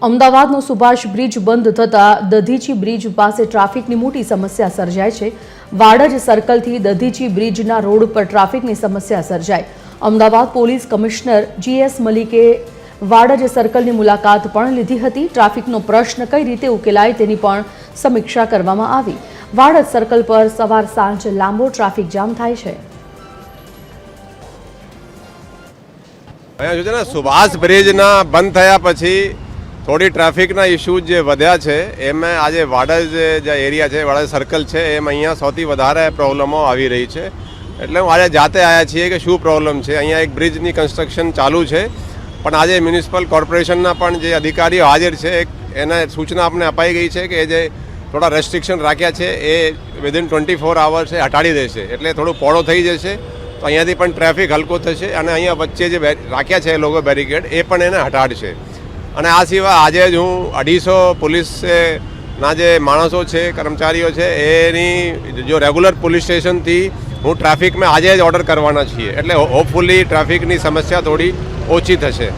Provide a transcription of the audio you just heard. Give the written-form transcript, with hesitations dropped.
અમદાવાદનો Subhash bridge બંધ થતાં Dadhichi bridge પાસે ટ્રાફિકની મોટી સમસ્યા સર્જાય છે। વાડજ સર્કલથી દધીચી બ્રિજના રોડ પર ટ્રાફિકની સમસ્યા સર્જાઈ। અમદાવાદ પોલીસ કમિશનર GS મલિકે વાડજ સર્કલની મુલાકાત પણ લીધી હતી। ટ્રાફિકનો પ્રશ્ન કઈ રીતે ઉકેલાય તેની પણ સમીક્ષા કરવામાં આવી। વાડજ સર્કલ પર સવાર સાંજ લાંબો ટ્રાફિક જામ થાય છે। સુભાષ બ્રિજના બંધ થયા પછી થોડી ટ્રાફિકના ઇશ્યુઝ જે વધ્યા છે એમાં આજે વાડજ જે એરિયા છે વાડજ સર્કલ છે એમાં અહીંયા સૌથી વધારે પ્રોબ્લેમો આવી રહી છે। એટલે હું આજે જાતે આવ્યા છીએ કે શું પ્રોબ્લેમ છે। અહીંયા એક બ્રિજની કન્સ્ટ્રક્શન ચાલુ છે પણ આજે મ્યુનિસિપલ કોર્પોરેશનના પણ જે અધિકારીઓ હાજર છે એને સૂચના આપને અપાઈ ગઈ છે કે જે થોડા રેસ્ટ્રિક્શન રાખ્યા છે એ વિધિન 24 અવર્સ હટાડી દેશે એટલે થોડું પહોળો થઈ જશે તો અહીંયાથી પણ ટ્રાફિક હલકો થશે અને અહીંયા વચ્ચે જે રાખ્યા છે લોકો બેરિકેડ એ પણ એને હટાડશે। અને આ સિવાય આજે જ હું 250 પોલીસના જે માણસો છે કર્મચારીઓ છે એની જો રેગ્યુલર પોલીસ સ્ટેશનથી હું ટ્રાફિકમાં આજે જ ઓર્ડર કરવાના છીએ એટલે હોપફુલી ટ્રાફિકની સમસ્યા થોડી ઓછી થશે।